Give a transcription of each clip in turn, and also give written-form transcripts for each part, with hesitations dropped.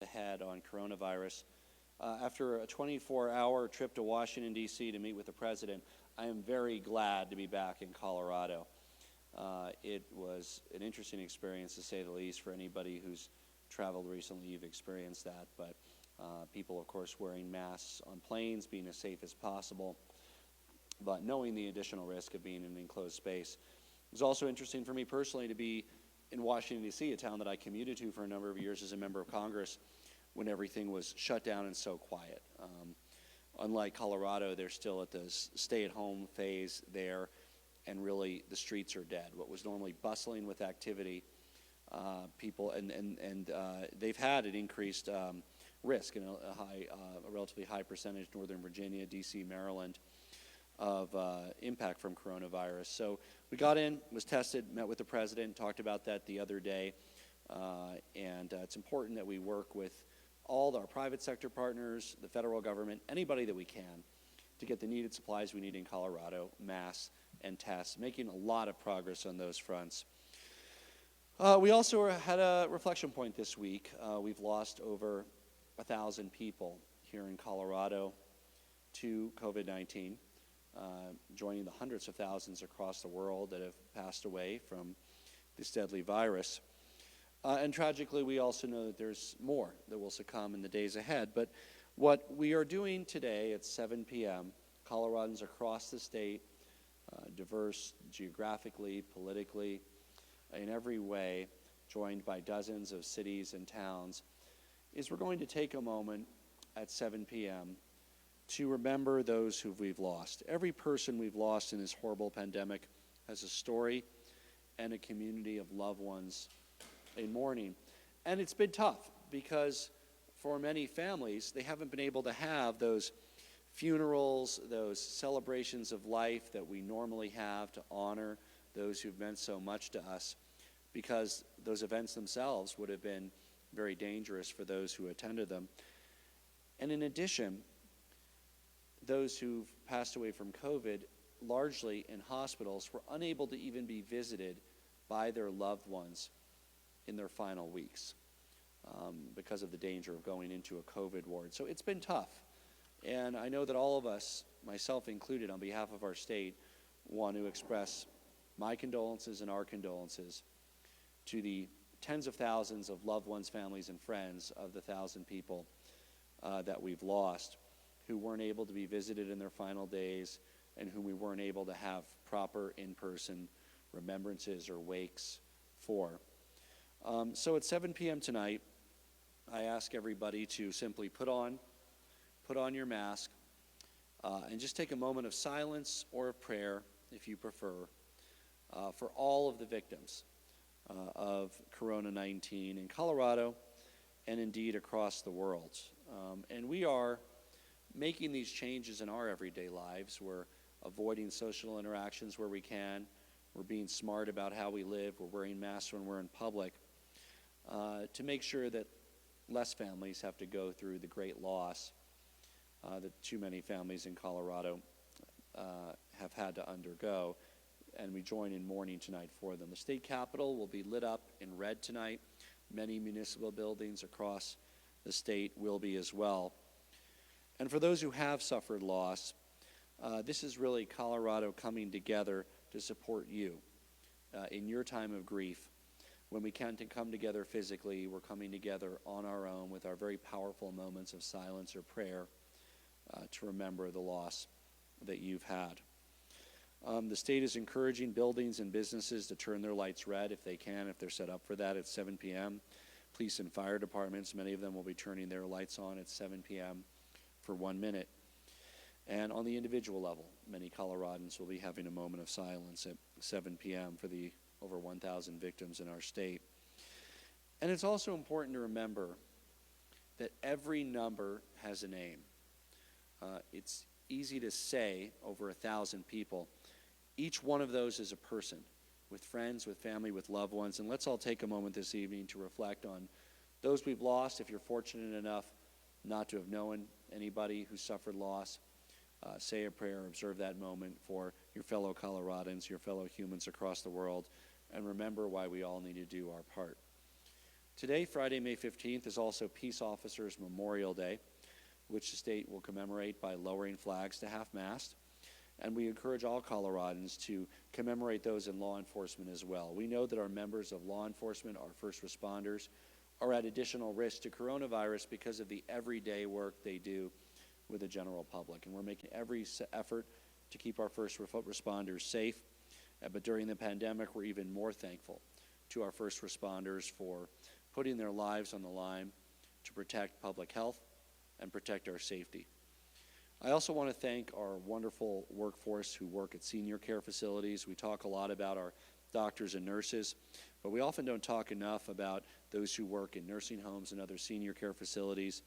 ahead on coronavirus. After a 24-hour trip to Washington, D.C. to meet with the president, I am very glad to be back in Colorado. It was an interesting experience, to say the least, for anybody who's traveled recently. You've experienced that, but people, of course, wearing masks on planes, being as safe as possible, but knowing the additional risk of being in an enclosed space. It was also interesting for me personally to be in Washington, D.C., a town that I commuted to for a number of years as a member of Congress, when everything was shut down and so quiet. Unlike Colorado, they're still at the stay-at-home phase there, and really the streets are dead. What was normally bustling with activity, people, they've had an increased risk, and a relatively high percentage, Northern Virginia, D.C., Maryland, of impact from coronavirus. So we got in, was tested, met with the president, talked about that the other day, and it's important that we work with all our private sector partners, the federal government, anybody that we can, to get the needed supplies we need in Colorado, masks and tests, making a lot of progress on those fronts. We also had a reflection point this week. We've lost over 1,000 people here in Colorado to COVID-19, joining the hundreds of thousands across the world that have passed away from this deadly virus. And tragically, we also know that there's more that will succumb in the days ahead. But what we are doing today at 7 p.m., Coloradans across the state, diverse geographically, politically, in every way, joined by dozens of cities and towns, is we're going to take a moment at 7 p.m. to remember those who we've lost. Every person we've lost in this horrible pandemic has a story and a community of loved ones in mourning. And it's been tough because for many families, they haven't been able to have those funerals, those celebrations of life that we normally have to honor those who've meant so much to us, because those events themselves would have been very dangerous for those who attended them. And in addition, those who've passed away from COVID, largely in hospitals, were unable to even be visited by their loved ones in their final weeks because of the danger of going into a COVID ward. So it's been tough. And I know that all of us, myself included, on behalf of our state, want to express my condolences and our condolences to the tens of thousands of loved ones, families, and friends of the 1,000 people that we've lost, who weren't able to be visited in their final days and whom we weren't able to have proper in-person remembrances or wakes for. So at 7 p.m. tonight, I ask everybody to simply put on your mask and just take a moment of silence or of prayer, if you prefer, for all of the victims of Corona-19 in Colorado and indeed across the world. And we are making these changes in our everyday lives. We're avoiding social interactions where we can. We're being smart about how we live. We're wearing masks when we're in public to make sure that less families have to go through the great loss that too many families in Colorado have had to undergo. And we join in mourning tonight for them. The state capitol will be lit up in red tonight. Many municipal buildings across the state will be as well. And for those who have suffered loss, this is really Colorado coming together to support you in your time of grief. When we can't come together physically, we're coming together on our own with our very powerful moments of silence or prayer to remember the loss that you've had. The state is encouraging buildings and businesses to turn their lights red if they can, if they're set up for that at 7 p.m. Police and fire departments, many of them will be turning their lights on at 7 p.m. for 1 minute. And on the individual level, many Coloradans will be having a moment of silence at 7 p.m. for the over 1,000 victims in our state. And it's also important to remember that every number has a name. It's easy to say over 1,000 people. Each one of those is a person with friends, with family, with loved ones. And let's all take a moment this evening to reflect on those we've lost. If you're fortunate enough not to have known anybody who suffered loss, say a prayer, observe that moment for your fellow Coloradans, your fellow humans across the world, and remember why we all need to do our part Today, Friday, May 15th, is also Peace Officers Memorial Day, which the state will commemorate by lowering flags to half-mast. And we encourage all Coloradans to commemorate those in law enforcement as well. We know that our members of law enforcement, our first responders, are at additional risk to coronavirus because of the everyday work they do with the general public. And we're making every effort to keep our first responders safe. But during the pandemic, we're even more thankful to our first responders for putting their lives on the line to protect public health and protect our safety. I also want to thank our wonderful workforce who work at senior care facilities. We talk a lot about our doctors and nurses, but we often don't talk enough about those who work in nursing homes and other senior care facilities,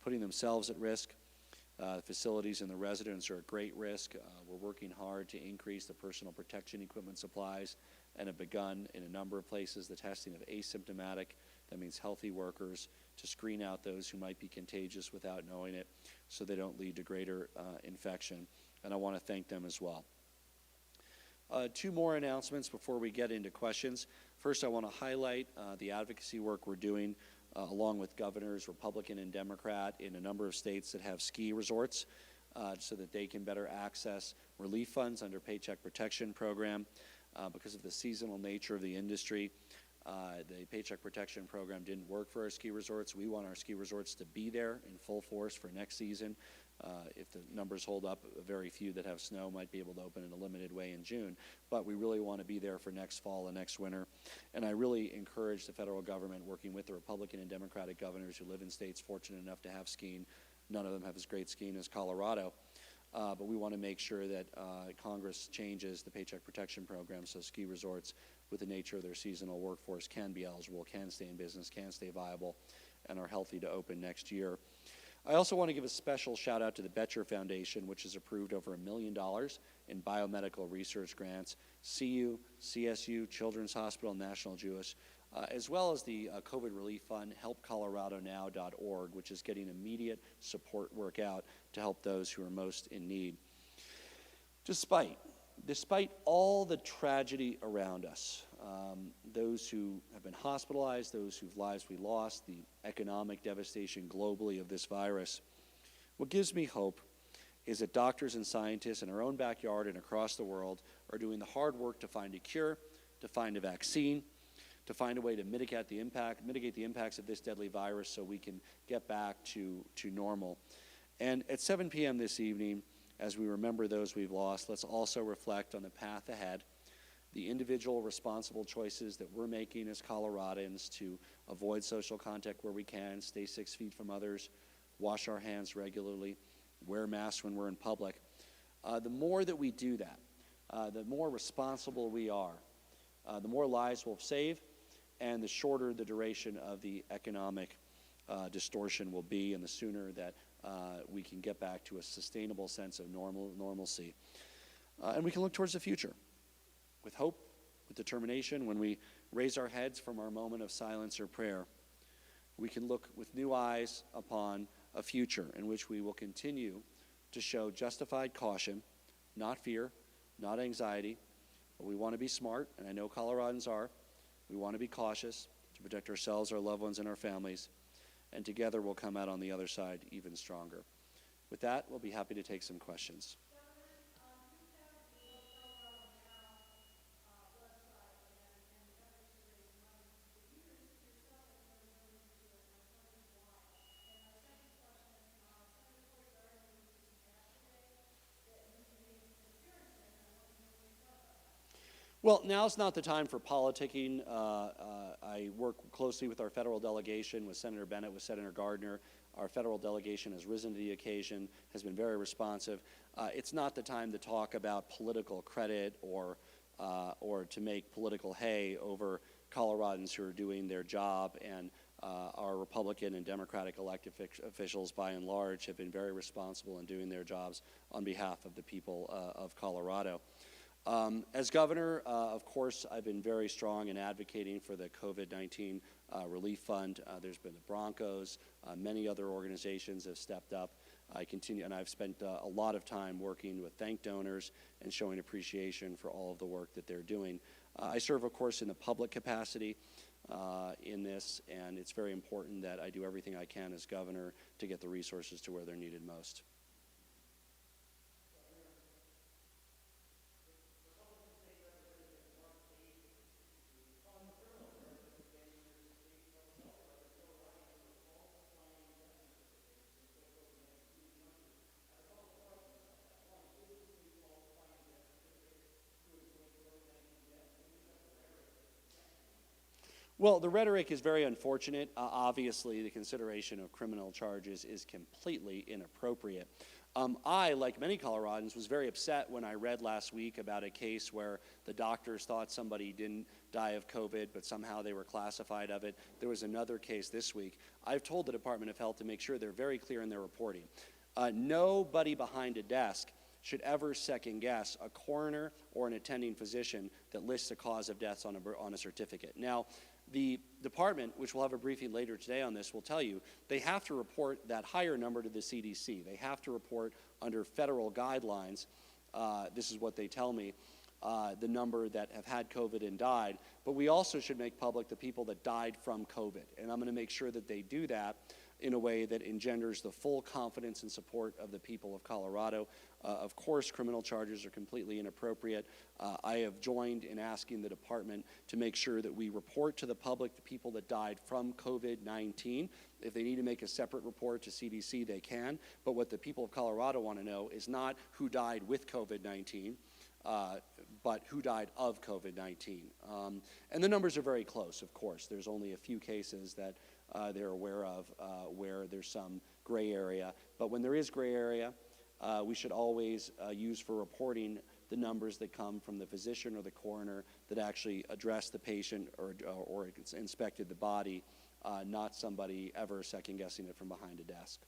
putting themselves at risk. Facilities and the residents are at great risk. We're working hard to increase the personal protection equipment supplies and have begun in a number of places the testing of asymptomatic, that means healthy workers, to screen out those who might be contagious without knowing it so they don't lead to greater infection. And I want to thank them as well. Two more announcements before we get into questions. First, I want to highlight the advocacy work we're doing along with governors, Republican and Democrat, in a number of states that have ski resorts so that they can better access relief funds under Paycheck Protection Program. Because of the seasonal nature of the industry, the Paycheck Protection Program didn't work for our ski resorts. We want our ski resorts to be there in full force for next season. If the numbers hold up, very few that have snow might be able to open in a limited way in June. But we really want to be there for next fall and next winter. And I really encourage the federal government, working with the Republican and Democratic governors who live in states fortunate enough to have skiing. None of them have as great skiing as Colorado. But we want to make sure that Congress changes the Paycheck Protection Program so ski resorts, with the nature of their seasonal workforce, can be eligible, can stay in business, can stay viable, and are healthy to open next year. I also want to give a special shout out to the Betcher Foundation, which has approved over $1 million in biomedical research grants, CU, CSU, Children's Hospital, National Jewish, as well as the COVID relief fund, helpcoloradonow.org, which is getting immediate support work out to help those who are most in need. Despite all the tragedy around us, those who have been hospitalized, those whose lives we lost, the economic devastation globally of this virus, what gives me hope is that doctors and scientists in our own backyard and across the world are doing the hard work to find a cure, to find a vaccine, to find a way to mitigate the impacts of this deadly virus so we can get back to normal. And at 7 p.m. this evening, as we remember those we've lost, let's also reflect on the path ahead, the individual responsible choices that we're making as Coloradans to avoid social contact where we can, stay 6 feet from others, wash our hands regularly, wear masks when we're in public. The more that we do that, the more responsible we are, the more lives we'll save, and the shorter the duration of the economic distortion will be, and the sooner that we can get back to a sustainable sense of normalcy. And we can look towards the future with hope, with determination. When we raise our heads from our moment of silence or prayer, we can look with new eyes upon a future in which we will continue to show justified caution, not fear, not anxiety, but we want to be smart, and I know Coloradans are. We want to be cautious to protect ourselves, our loved ones, and our families, and together we'll come out on the other side even stronger. With that, we'll be happy to take some questions. Well, now's not the time for politicking. I work closely with our federal delegation, with Senator Bennett, with Senator Gardner. Our federal delegation has risen to the occasion, has been very responsive. It's not the time to talk about political credit or to make political hay over Coloradans who are doing their job, and our Republican and Democratic elected officials, by and large, have been very responsible in doing their jobs on behalf of the people of Colorado. As governor, of course, I've been very strong in advocating for the COVID-19 relief fund. There's been the Broncos, many other organizations have stepped up. I continue, and I've spent a lot of time working with thank donors and showing appreciation for all of the work that they're doing. I serve, of course, in the public capacity. in this, and it's very important that I do everything I can as governor to get the resources to where they're needed most. Well, the rhetoric is very unfortunate. Obviously, the consideration of criminal charges is completely inappropriate. I, like many Coloradans, was very upset when I read last week about a case where the doctors thought somebody didn't die of COVID, but somehow they were classified of it. There was another case this week. I've told the Department of Health to make sure they're very clear in their reporting. Nobody behind a desk should ever second-guess a coroner or an attending physician that lists the cause of deaths on a certificate. Now, the department, which will have a briefing later today on this, will tell you they have to report that higher number to the CDC. They have to report under federal guidelines, this is what they tell me, the number that have had COVID and died. But we also should make public the people that died from COVID. And I'm going to make sure that they do that in a way that engenders the full confidence and support of the people of Colorado. Of course, criminal charges are completely inappropriate. I have joined in asking the department to make sure that we report to the public the people that died from COVID-19. If they need to make a separate report to CDC, they can. But what the people of Colorado want to know is not who died with COVID-19, but who died of COVID-19. And the numbers are very close, of course. There's only a few cases that they're aware of where there's some gray area. But when there is gray area, we should always use for reporting the numbers that come from the physician or the coroner that actually addressed the patient or inspected the body, not somebody ever second-guessing it from behind a desk.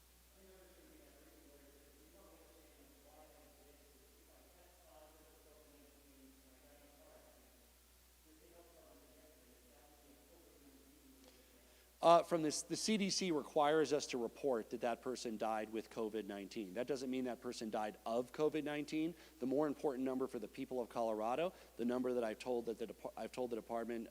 The CDC requires us to report that that person died with COVID-19. That doesn't mean that person died of COVID-19. The more important number for the people of Colorado, the number that I've told the department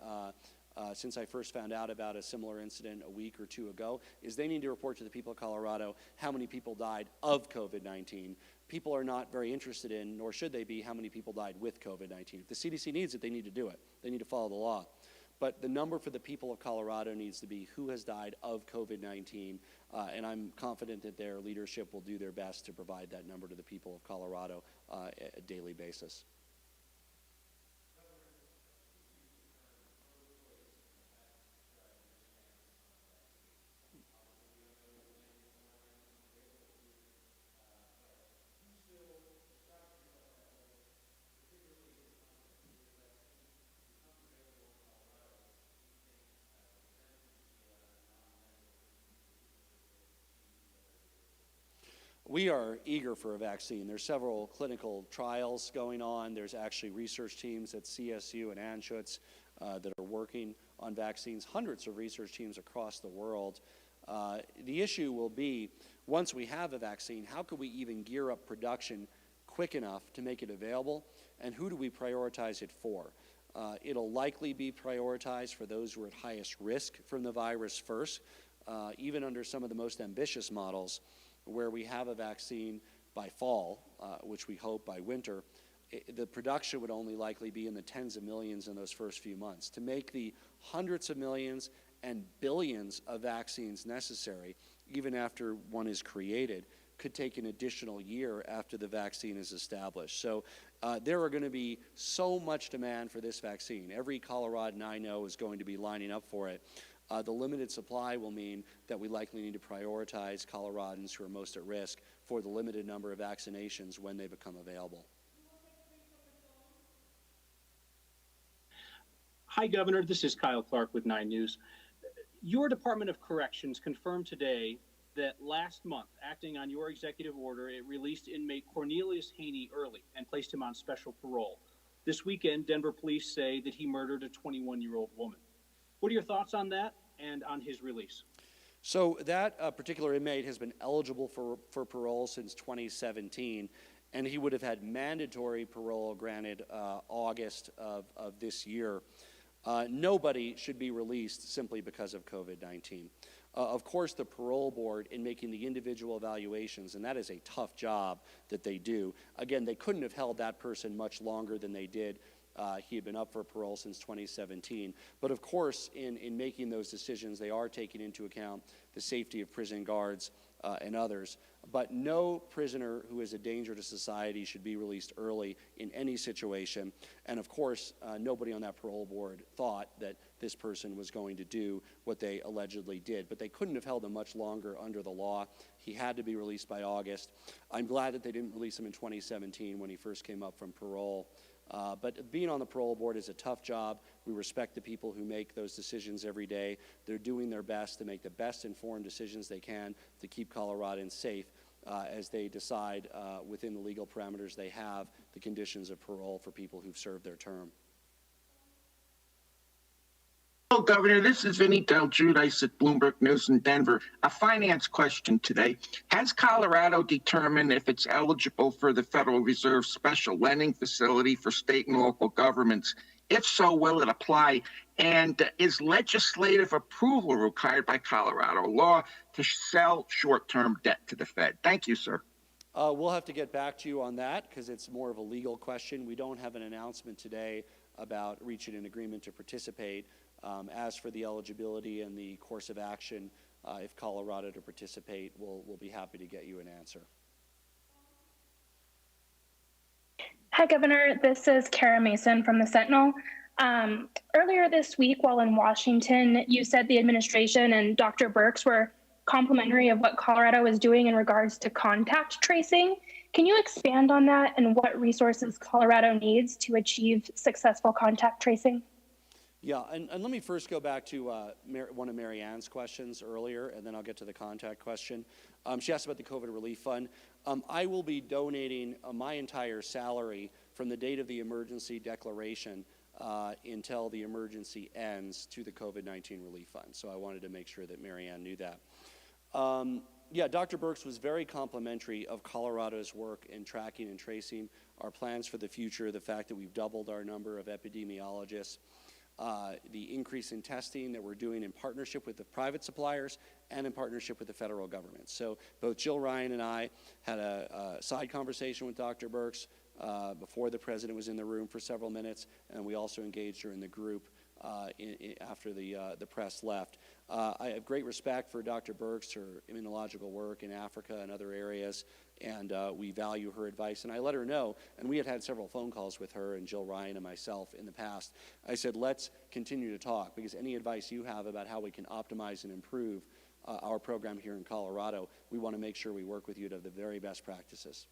since I first found out about a similar incident a week or two ago, is they need to report to the people of Colorado how many people died of COVID-19. People are not very interested in, nor should they be, how many people died with COVID-19. If the CDC needs it, they need to do it. They need to follow the law. But the number for the people of Colorado needs to be who has died of COVID-19, and I'm confident that their leadership will do their best to provide that number to the people of Colorado on a daily basis. We are eager for a vaccine. There's several clinical trials going on. There's actually research teams at CSU and Anschutz that are working on vaccines, hundreds of research teams across the world. The issue will be, once we have a vaccine, how could we even gear up production quick enough to make it available, and who do we prioritize it for? It'll likely be prioritized for those who are at highest risk from the virus first, even under some of the most ambitious models, where we have a vaccine by fall, which we hope by winter. The production would only likely be in the tens of millions in those first few months. To make the hundreds of millions and billions of vaccines necessary, even after one is created, could take an additional year after the vaccine is established. So there are going to be so much demand for this vaccine. Every Coloradan I know is going to be lining up for it. The limited supply will mean that we likely need to prioritize Coloradans who are most at risk for the limited number of vaccinations when they become available. Hi, Governor. This is Kyle Clark with 9 News. Your Department of Corrections confirmed today that last month, acting on your executive order, it released inmate Cornelius Haney early and placed him on special parole. This weekend, Denver police say that he murdered a 21-year-old woman. What are your thoughts on that and on his release? So that particular inmate has been eligible for parole since 2017, and he would have had mandatory parole granted August of this year. Nobody should be released simply because of COVID-19. Of course, the parole board in making the individual evaluations, and that is a tough job that they do. Again, they couldn't have held that person much longer than they did. He had been up for parole since 2017. But of course, in making those decisions, they are taking into account the safety of prison guards and others. But no prisoner who is a danger to society should be released early in any situation. And of course, nobody on that parole board thought that this person was going to do what they allegedly did. But they couldn't have held him much longer under the law. He had to be released by August. I'm glad that they didn't release him in 2017 when he first came up from parole. But being on the parole board is a tough job. We respect the people who make those decisions every day. They're doing their best to make the best informed decisions they can to keep Coloradans safe as they decide within the legal parameters they have the conditions of parole for people who've served their term. Hello, Governor. This is Vinny Del Giudice at Bloomberg News in Denver. A finance question today. Has Colorado determined if it's eligible for the Federal Reserve Special Lending Facility for state and local governments? If so, will it apply? And is legislative approval required by Colorado law to sell short-term debt to the Fed? Thank you, sir. We'll have to get back to you on that because it's more of a legal question. We don't have an announcement today about reaching an agreement to participate. As for the eligibility and the course of action, if Colorado to participate, we'll be happy to get you an answer. Hi, Governor. This is Kara Mason from the Sentinel. Earlier this week, while in Washington, you said the administration and Dr. Birx were complimentary of what Colorado is doing in regards to contact tracing. Can you expand on that and what resources Colorado needs to achieve successful contact tracing? Yeah, and let me first go back to one of Mary Ann's questions earlier, and then I'll get to the contact question. She asked about the COVID relief fund. I will be donating my entire salary from the date of the emergency declaration until the emergency ends to the COVID-19 relief fund. So I wanted to make sure that Mary Ann knew that. Yeah, Dr. Birx was very complimentary of Colorado's work in tracking and tracing our plans for the future, the fact that we've doubled our number of epidemiologists, the increase in testing that we're doing in partnership with the private suppliers and in partnership with the federal government. So both Jill Ryan and I had a side conversation with Dr. Birx before the president was in the room for several minutes, and we also engaged her in the group after the press left. I have great respect for Dr. Birx, her immunological work in Africa and other areas, and we value her advice. And I let her know, and we had several phone calls with her and Jill Ryan and myself in the past. I said, let's continue to talk, because any advice you have about how we can optimize and improve our program here in Colorado, we want to make sure we work with you to have the very best practices.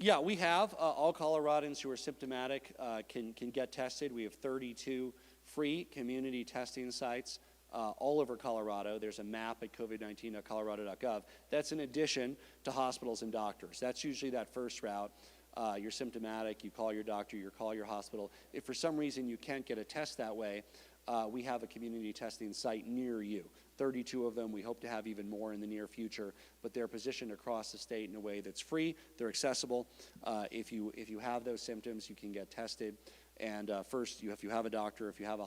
Yeah, we have. All Coloradans who are symptomatic can get tested. We have 32 free community testing sites all over Colorado. There's a map at covid19.colorado.gov. That's in addition to hospitals and doctors. That's usually that first route. You're symptomatic, you call your doctor, you call your hospital. If for some reason you can't get a test that way, we have a community testing site near you. 32 of them. We hope to have even more in the near future, but they're positioned across the state in a way that's free. They're accessible. If you have those symptoms, you can get tested. And first, if you have a doctor, if you have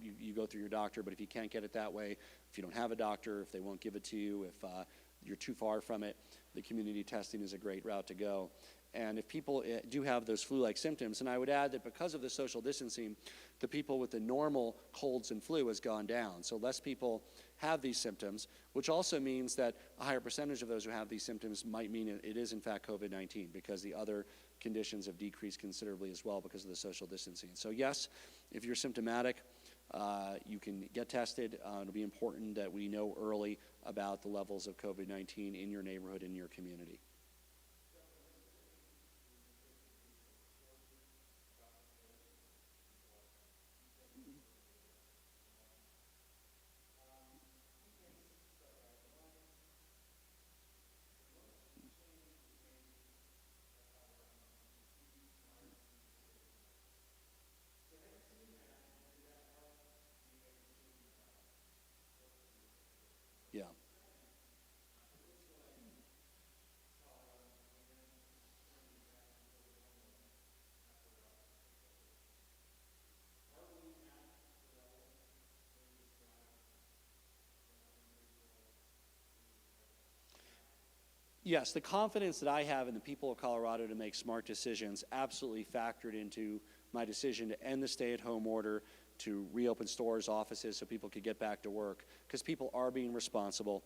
you go through your doctor. But if you can't get it that way, if you don't have a doctor, if they won't give it to you, if you're too far from it, the community testing is a great route to go. And if people do have those flu-like symptoms, and I would add that because of the social distancing, the people with the normal colds and flu has gone down. So less people have these symptoms, which also means that a higher percentage of those who have these symptoms might mean it is in fact COVID-19, because the other conditions have decreased considerably as well because of the social distancing. So yes, if you're symptomatic, you can get tested. It'll be important that we know early about the levels of COVID-19 in your neighborhood, in your community. Yes, the confidence that I have in the people of Colorado to make smart decisions absolutely factored into my decision to end the stay-at-home order, to reopen stores, offices, so people could get back to work, because people are being responsible.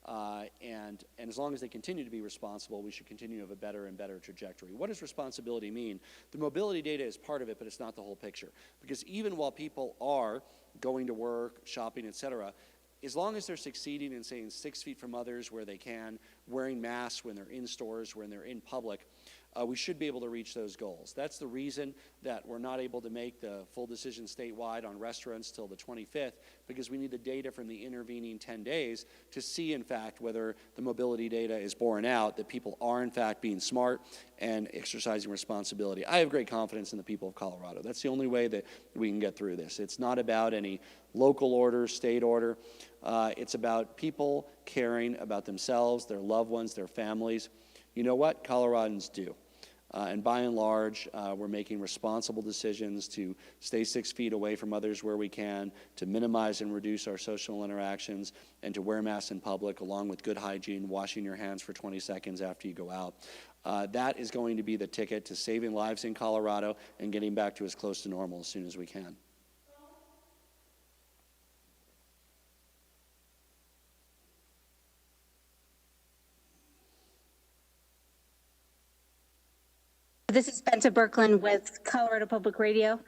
And as long as they continue to be responsible, we should continue to have a better and better trajectory. What does responsibility mean? The mobility data is part of it, but it's not the whole picture. Because even while people are going to work, shopping, et cetera, as long as they're succeeding in staying 6 feet from others where they can, wearing masks when they're in stores, when they're in public, we should be able to reach those goals. That's the reason that we're not able to make the full decision statewide on restaurants till the 25th, because we need the data from the intervening 10 days to see, in fact, whether the mobility data is borne out, that people are, in fact, being smart and exercising responsibility. I have great confidence in the people of Colorado. That's the only way that we can get through this. It's not about any local order, state order. It's about people caring about themselves, their loved ones, their families. You know what? Coloradans do. And by and large, we're making responsible decisions to stay 6 feet away from others where we can, to minimize and reduce our social interactions, and to wear masks in public, along with good hygiene, washing your hands for 20 seconds after you go out. That is going to be the ticket to saving lives in Colorado and getting back to as close to normal as soon as we can. This is Benta Birkeland with Colorado Public Radio.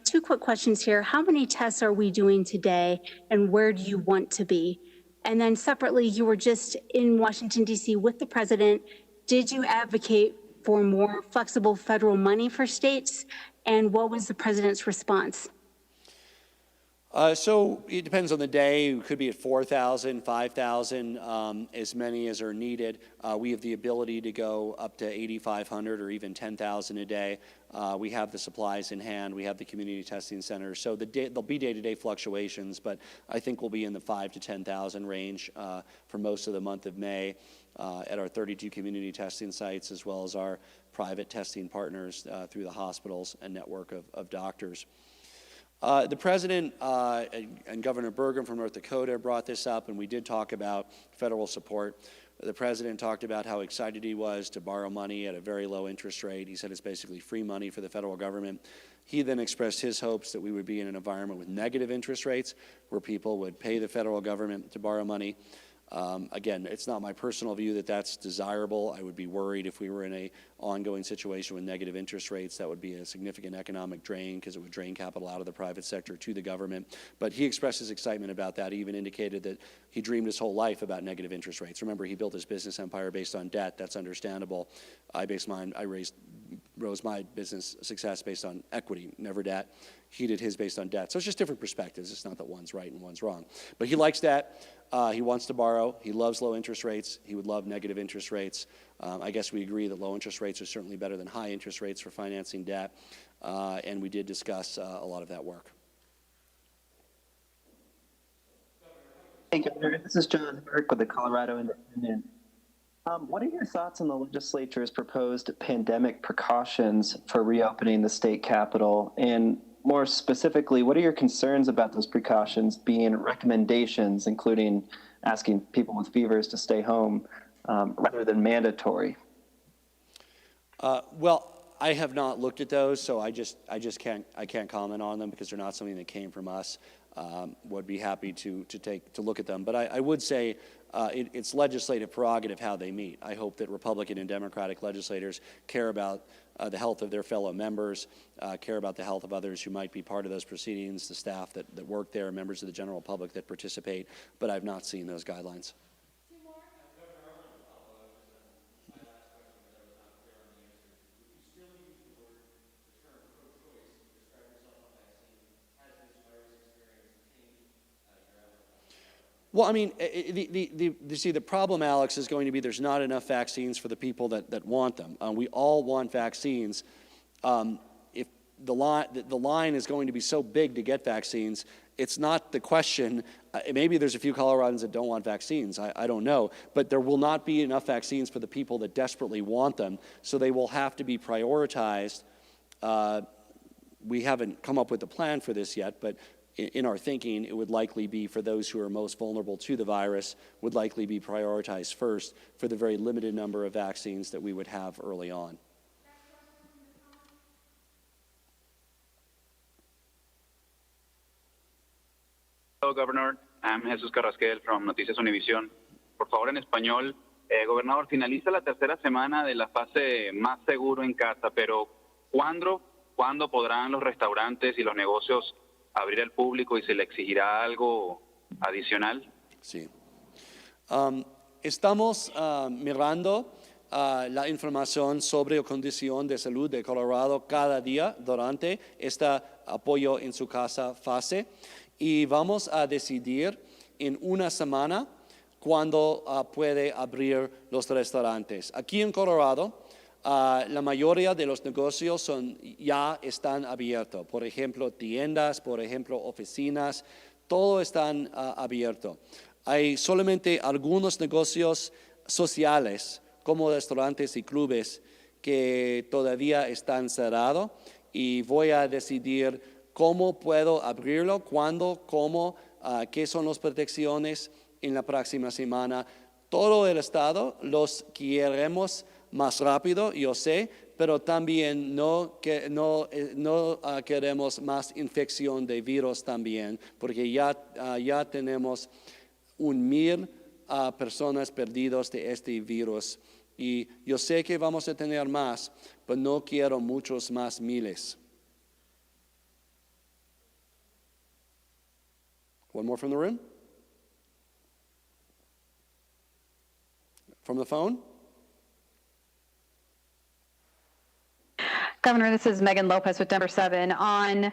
Two quick questions here. How many tests are we doing today, and where do you want to be? And then separately, you were just in Washington, D.C. with the president. Did you advocate for more flexible federal money for states? And what was the president's response? So it depends on the day. It could be at 4,000, 5,000, as many as are needed. We have the ability to go up to 8,500 or even 10,000 a day. We have the supplies in hand. We have the community testing centers. So there'll be day-to-day fluctuations, but I think we'll be in the 5,000 to 10,000 range for most of the month of May at our 32 community testing sites, as well as our private testing partners through the hospitals and network of doctors. The president and Governor Burgum from North Dakota brought this up, and we did talk about federal support. The president talked about how excited he was to borrow money at a very low interest rate. He said it's basically free money for the federal government. He then expressed his hopes that we would be in an environment with negative interest rates, where people would pay the federal government to borrow money. Again, it's not my personal view that that's desirable. I would be worried if we were in an ongoing situation with negative interest rates. That would be a significant economic drain, because it would drain capital out of the private sector to the government. But he expressed his excitement about that. He even indicated that he dreamed his whole life about negative interest rates. Remember, he built his business empire based on debt. That's understandable. I rose my business success based on equity, never debt. He did his based on debt. So it's just different perspectives. It's not that one's right and one's wrong. But he likes debt. He wants to borrow. He loves low interest rates. He would love negative interest rates. I guess we agree that low interest rates are certainly better than high interest rates for financing debt. And we did discuss a lot of that work. Hey, Governor, this is John Burke with the Colorado Independent. What are your thoughts on the legislature's proposed pandemic precautions for reopening the state capitol? And more specifically, what are your concerns about those precautions being recommendations, including asking people with fevers to stay home rather than mandatory? Well, I have not looked at those, so I can't comment on them, because they're not something that came from us. Would be happy to look at them, but I would say it's legislative prerogative how they meet. I hope that Republican and Democratic legislators care about the health of their fellow members, care about the health of others who might be part of those proceedings, the staff that work there, members of the general public that participate, but I've not seen those guidelines. Well, I mean, the problem, Alex, is going to be there's not enough vaccines for the people that want them. We all want vaccines. If the line is going to be so big to get vaccines, it's not the question. Maybe there's a few Coloradans that don't want vaccines. I don't know. But there will not be enough vaccines for the people that desperately want them, so they will have to be prioritized. We haven't come up with a plan for this yet, but in our thinking, it would likely be for those who are most vulnerable to the virus, would likely be prioritized first for the very limited number of vaccines that we would have early on. Hello, Governor. I'm Jesus Carrasquel from Noticias Univisión. Por favor, en español. Gobernador, finaliza la tercera semana de la fase más seguro en casa, pero ¿cuándo podrán los restaurantes y los negocios abrir al público y se le exigirá algo adicional? Sí. Estamos mirando la información sobre la condición de salud de Colorado cada día durante este apoyo en su casa fase y vamos a decidir en una semana cuándo puede abrir los restaurantes. Aquí en Colorado, la mayoría de los negocios ya están abiertos. Por ejemplo, tiendas, por ejemplo, oficinas, todo están abierto. Hay solamente algunos negocios sociales, como restaurantes y clubes, que todavía están cerrados y voy a decidir cómo puedo abrirlo, cuándo, cómo, qué son las protecciones en la próxima semana. Todo el estado los queremos más rápido, yo sé, pero también no queremos más infección de virus también, porque ya tenemos 1,000 personas perdidas de este virus. Y yo sé que vamos a tener más, pero no quiero muchos más miles. One more from the room? From the phone? Governor, this is Megan Lopez with Denver 7. On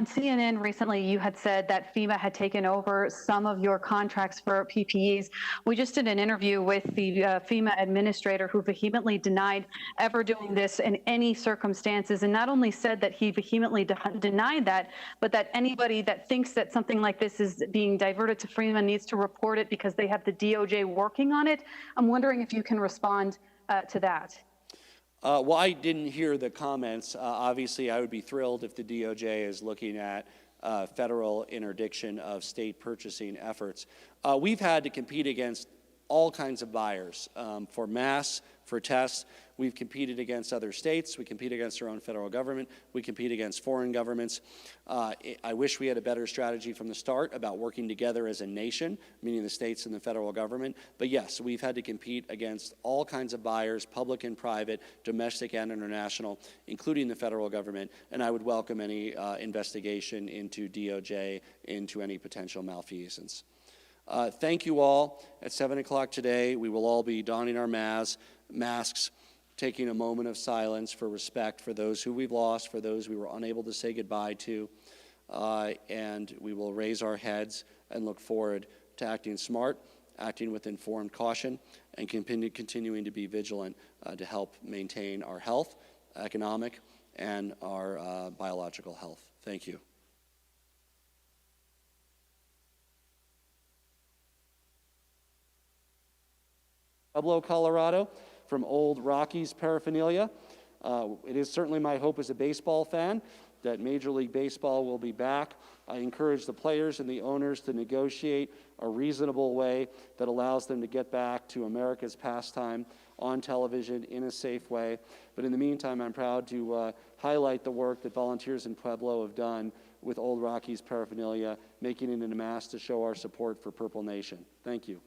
CNN recently, you had said that FEMA had taken over some of your contracts for PPEs. We just did an interview with the FEMA administrator who vehemently denied ever doing this in any circumstances, and not only said that he vehemently denied that, but that anybody that thinks that something like this is being diverted to FEMA needs to report it because they have the DOJ working on it. I'm wondering if you can respond to that. Well, I didn't hear the comments. Obviously, I would be thrilled if the DOJ is looking at federal interdiction of state purchasing efforts. We've had to compete against all kinds of buyers for masks, for tests. We've competed against other states. We compete against our own federal government. We compete against foreign governments. I wish we had a better strategy from the start about working together as a nation, meaning the states and the federal government. But yes, we've had to compete against all kinds of buyers, public and private, domestic and international, including the federal government. And I would welcome any investigation into DOJ, into any potential malfeasance. Thank you all. At 7 o'clock today, we will all be donning our masks, taking a moment of silence for respect for those who we've lost, for those we were unable to say goodbye to, and we will raise our heads and look forward to acting smart, acting with informed caution, and continuing to be vigilant to help maintain our health, economic, and our biological health. Thank you. Pueblo, Colorado, from Old Rockies paraphernalia. It is certainly my hope as a baseball fan that Major League Baseball will be back. I encourage the players and the owners to negotiate a reasonable way that allows them to get back to America's pastime on television in a safe way. But in the meantime, I'm proud to highlight the work that volunteers in Pueblo have done with Old Rockies paraphernalia, making it in a mass to show our support for Purple Nation. Thank you.